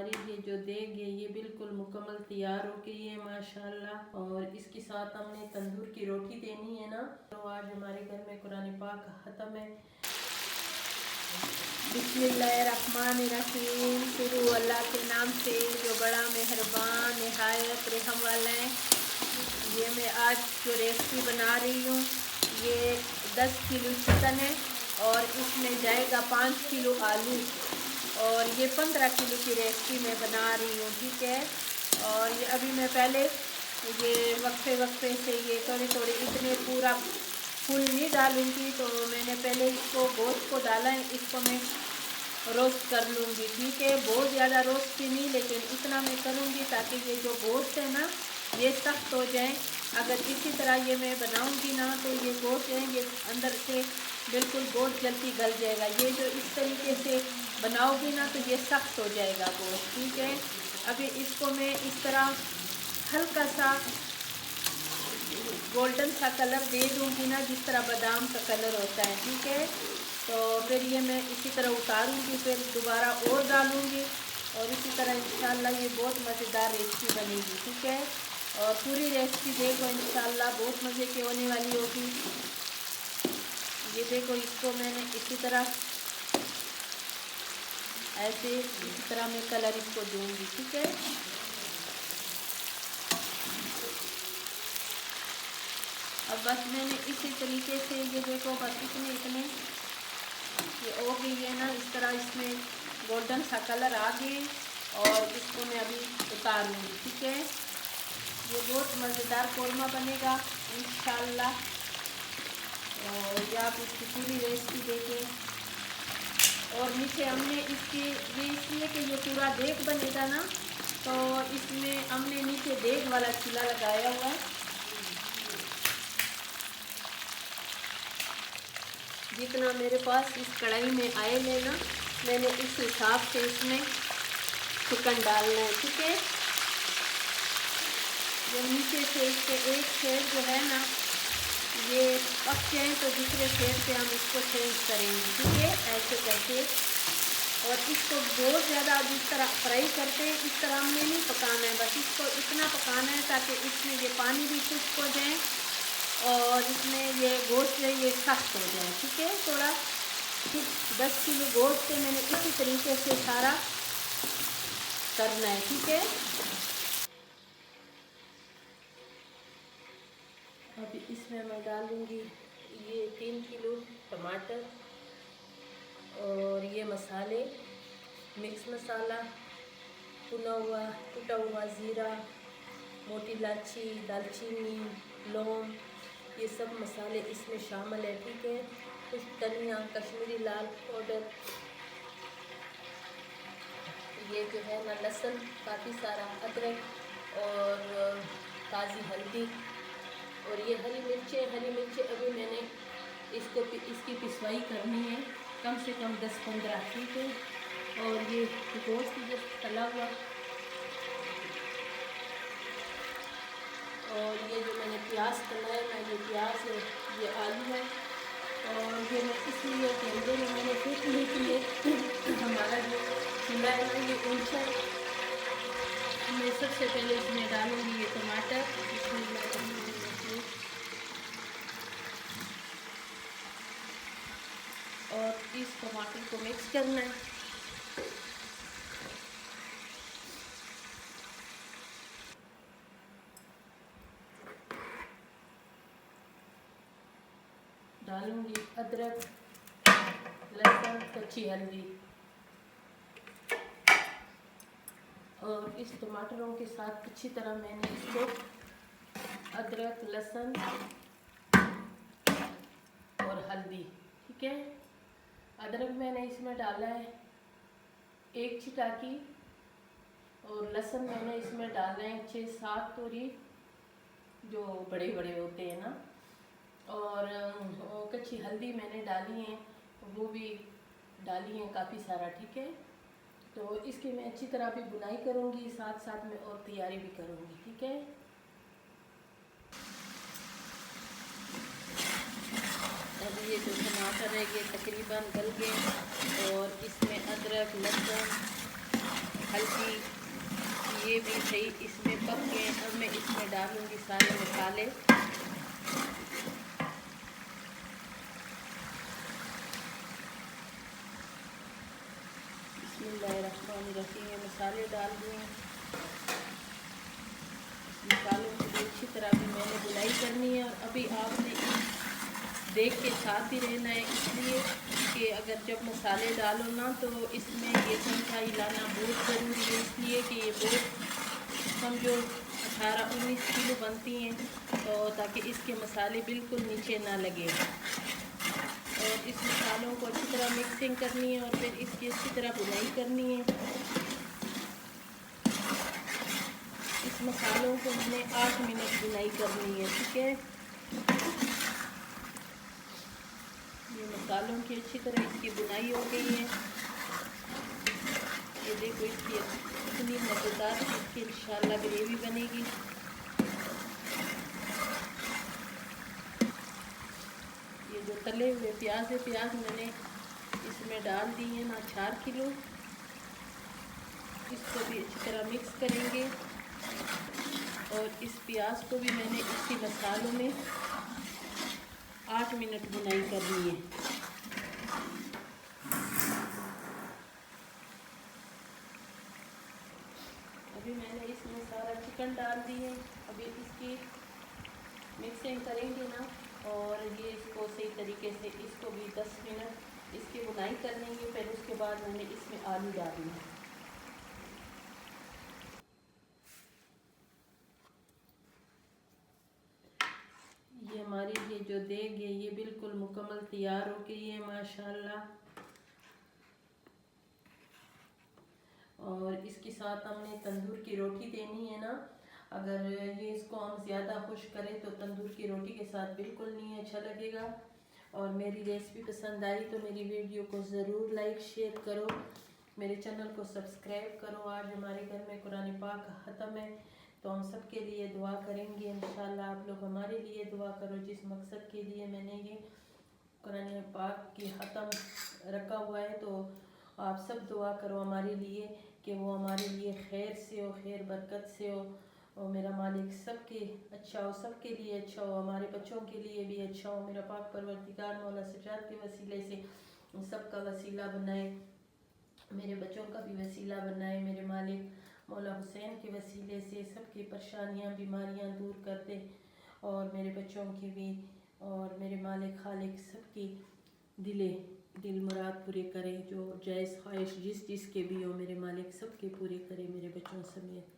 हमारी ये जो देग है ये बिल्कुल मुकम्मल तैयार हो गई है माशाल्लाह। और इसके साथ हमने तंदूर की रोटी देनी है ना। तो आज हमारे घर में कुरान पाक ख़त्म है। बिस्मिल्लाहिर्रहमानिर्रहीम। शुरू अल्लाह के नाम से जो बड़ा मेहरबान निहायत रहम वाला है। ये मैं आज जो रेसिपी बना रही हूँ ये 10 किलो चिकन है और इसमें जाएगा 5 किलो आलू और ये 15 किलो की रेसिपी मैं बना रही हूँ, ठीक है। और ये अभी मैं पहले ये वक्फे से ये थोड़ी थोड़ी इतने पूरा फुल नहीं डालूँगी, तो मैंने पहले इसको गोश्त को डाला है, इसको मैं रोस्ट कर लूँगी, ठीक है। बहुत ज़्यादा रोस्ट की नहीं, लेकिन इतना मैं करूँगी ताकि ये जो गोश्त है ना ये सख्त हो जाए। अगर इसी तरह ये मैं बनाऊँगी ना तो ये गोश्त है ये अंदर से बिल्कुल गोश्त जल्दी गल जाएगा। ये जो इस तरीके से बनाओगी ना तो ये सख्त हो जाएगा गोश्त, ठीक है। अभी इसको मैं इस तरह हल्का सा गोल्डन सा कलर दे दूँगी ना, जिस तरह बादाम का कलर होता है, ठीक है। तो फिर ये मैं इसी तरह उतारूँगी, फिर दोबारा और डालूँगी और इसी तरह इंशाल्लाह ये बहुत मज़ेदार रेसिपी बनेगी, ठीक है। और पूरी रेसिपी देखो इंशाल्लाह बहुत मज़े की होने वाली होगी। ये देखो इसको मैंने इसी तरह ऐसे इसी तरह मैं कलर इसको दूँगी, ठीक है। अब बस मैंने इसी तरीके से ये देखो बस इतने ये हो गई है ना, इस तरह इसमें गोल्डन सा कलर आ गए और इसको मैं अभी उतार लूँगी, ठीक है। ये बहुत मज़ेदार कौरमा बनेगा इंशाल्लाह। और ये आप इसकी पूरी रेसिपी देखें। और नीचे हमने इसकी ये इसलिए कि ये पूरा देग बनेगा ना, तो इसमें हमने नीचे देग वाला चूल्हा लगाया हुआ है। जितना मेरे पास इस कढ़ाई में आयल है ना, मैंने इस हिसाब से इसमें चिकन डालना है, ठीक है। जब नीचे से इसके एक शेड जो है ना ये पक जाए तो दूसरे शेड पे हम इसको चेंज करेंगे, ठीक है, ऐसे करके। और इसको बहुत ज़्यादा जिस तरह फ्राई करते हैं इस तरह हमने नहीं पकाना है, बस इसको इतना पकाना है ताकि इसमें ये पानी भी खुश्क हो जाए और इसमें ये गोश्त है ये सख्त हो जाए, ठीक है। थोड़ा 10 किलो गोश्त से मैंने इसी तरीके से सारा करना है, ठीक है। अभी इसमें मैं डालूँगी ये 3 किलो टमाटर और ये मसाले, मिक्स मसाला, कुटा हुआ ज़ीरा, मोटी इलायची, दालचीनी, लौंग, ये सब मसाले इसमें शामिल है, ठीक है। कुछ धनिया, कश्मीरी लाल पाउडर, ये जो है ना लहसुन काफ़ी सारा, अदरक और ताज़ी हल्दी और ये हरी मिर्चें अभी मैंने इसकी पिसवाई करनी है कम से कम 10-15, ठीक है। और ये गोश्त जो तला हुआ और ये जो मैंने प्याज तला है ना, ये प्याज है, ये आलू है और ये मैं इसलिए कैमरे में मैंने फिट नहीं किए। हमारा जो चूल्हा है ना ये ऊंचा है। मैं सबसे पहले इसमें डालूँगी ये टमाटर, और इस टमाटर को मिक्स करना है। डालूंगी अदरक, लहसुन, कच्ची हल्दी और इस टमाटरों के साथ अच्छी तरह मैंने इसको अदरक, लहसुन और हल्दी, ठीक है। अदरक मैंने इसमें डाला है 1 चिटाकी और लहसुन मैंने इसमें डाला है 6-7 तोरी जो बड़े बड़े होते हैं ना, और कच्ची हल्दी मैंने डाली है, वो भी डाली है काफ़ी सारा, ठीक है। तो इसकी मैं अच्छी तरह भी बुनाई करूँगी, साथ साथ में और तैयारी भी करूँगी, ठीक है। अब ये जो टमाटर है ये तकरीबन गल गए और इसमें अदरक, लहसुन हल्दी ये भी सही इसमें पक गए। अब मैं इसमें डालूँगी सारे मसाले। बिस्मिल्लाहिर्रहमानिर्रहीम। ये मसाले डाल दूँ। मसालों को भी अच्छी तरह भी मैंने बुनाई करनी है। और अभी आपने देख के साथ ही रहना है, इसलिए कि अगर जब मसाले डालो ना तो इसमें ये चमचा हिलाना बहुत ज़रूरी है, इसलिए कि ये बहुत समझो 18-19 किलो बनती हैं, तो ताकि इसके मसाले बिल्कुल नीचे ना लगे। और इस मसालों को अच्छी तरह मिक्सिंग करनी है और फिर इसकी अच्छी तरह बुनाई करनी है। इस मसालों को मैंने 8 मिनट बुनाई करनी है, ठीक है। ये मसालों की अच्छी तरह इसकी बुनाई हो गई है। ये देखो इसकी इतनी मज़ेदार इसकी इंशाल्लाह ग्रेवी बनेगी। ये जो तले हुए प्याज है, प्याज मैंने इसमें डाल दी है ना 4 किलो। इसको भी अच्छी तरह मिक्स करेंगे और इस प्याज को भी मैंने इसी मसालों में 8 मिनट बुनाई करनी है। अभी मैंने इसमें सारा चिकन डाल दी है। अभी इसकी मिक्सिंग करेंगे ना और ये इसको सही तरीके से इसको भी 10 मिनट इसकी बुनाई कर लेंगे। फिर उसके बाद मैंने इसमें आलू डालने हैं। ये हमारी ये जो देग है ये बिल्कुल मुकम्मल तैयार हो गई है माशाल्लाह। और इसके साथ हमने तंदूर की रोटी देनी है ना। अगर ये इसको हम ज़्यादा खुश करें तो तंदूर की रोटी के साथ बिल्कुल नहीं अच्छा लगेगा। और मेरी रेसिपी पसंद आई तो मेरी वीडियो को ज़रूर लाइक शेयर करो, मेरे चैनल को सब्सक्राइब करो। आज हमारे घर में कुरान पाक ख़त्म है तो हम सब के लिए दुआ करेंगे इंशाल्लाह। आप लोग हमारे लिए दुआ करो। जिस मकसद के लिए मैंने ये कुरान पाक की ख़त्म रखा हुआ है तो आप सब दुआ करो हमारे लिए कि वो हमारे लिए खैर से हो, खैर बरकत से हो और मेरा मालिक सबके अच्छा हो, सबके लिए अच्छा हो, हमारे बच्चों के लिए भी अच्छा हो। मेरा पाक परवरदिगार मौला सजाद के वसीले से सबका वसीला बनाए, मेरे बच्चों का भी वसीला बनाए। मेरे मालिक मौला हुसैन के वसीले से सबकी परेशानियां बीमारियां दूर कर दे और मेरे बच्चों की भी। और मेरे मालिक खालिक सबकी दिल मुराद पूरे करे, जो जायज़ ख्वाहिश जिस के भी हो मेरे मालिक सबके पूरे करे मेरे बच्चों समेत।